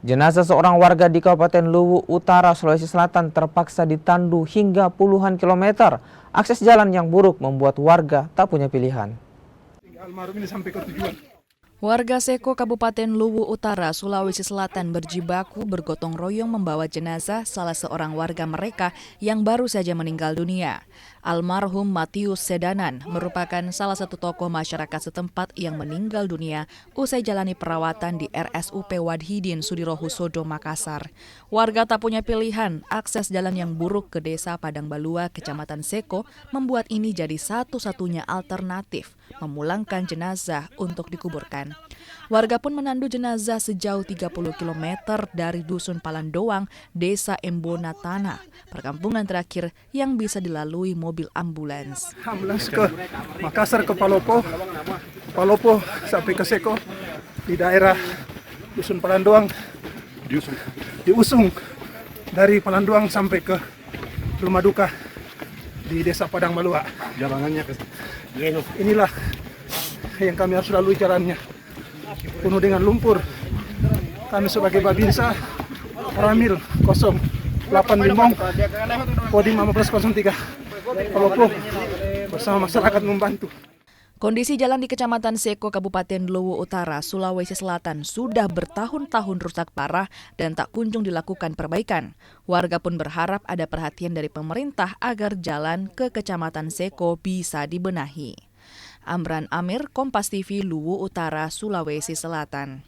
Jenazah seorang warga di Kabupaten Luwu Utara, Sulawesi Selatan terpaksa ditandu hingga puluhan kilometer. Akses jalan yang buruk membuat warga tak punya pilihan. Almarhum ini sampai ke tujuan. Warga Seko Kabupaten Luwu Utara, Sulawesi Selatan berjibaku bergotong royong membawa jenazah salah seorang warga mereka yang baru saja meninggal dunia. Almarhum Matius Sedanan merupakan salah satu tokoh masyarakat setempat yang meninggal dunia usai jalani perawatan di RSUP Wadhidin Sudirohusodo, Makassar. Warga tak punya pilihan, akses jalan yang buruk ke desa Padang Balua, Kecamatan Seko membuat ini jadi satu-satunya alternatif memulangkan jenazah untuk dikuburkan. Warga pun menandu jenazah sejauh 30 km dari Dusun Palandoang, Desa Embona Tanah, perkampungan terakhir yang bisa dilalui mobil ambulans. Ambulans ke Makassar, ke Palopo, Palopo sampai ke Seko, di daerah Dusun Palandoang, diusung dari Palandoang sampai ke rumah duka di Desa Padang Balua. Jalanannya ke Inilah yang kami harus lalui jalannya, penuh dengan lumpur. Kami sebagai Babinsa Ramil 08 Limong Kodim 1503 Palopo bersama masyarakat membantu. Kondisi jalan di Kecamatan Seko, Kabupaten Luwu Utara, Sulawesi Selatan sudah bertahun-tahun rusak parah dan tak kunjung dilakukan perbaikan. Warga pun berharap ada perhatian dari pemerintah agar jalan ke Kecamatan Seko bisa dibenahi. Amran Amir, Kompas TV, Luwu Utara, Sulawesi Selatan.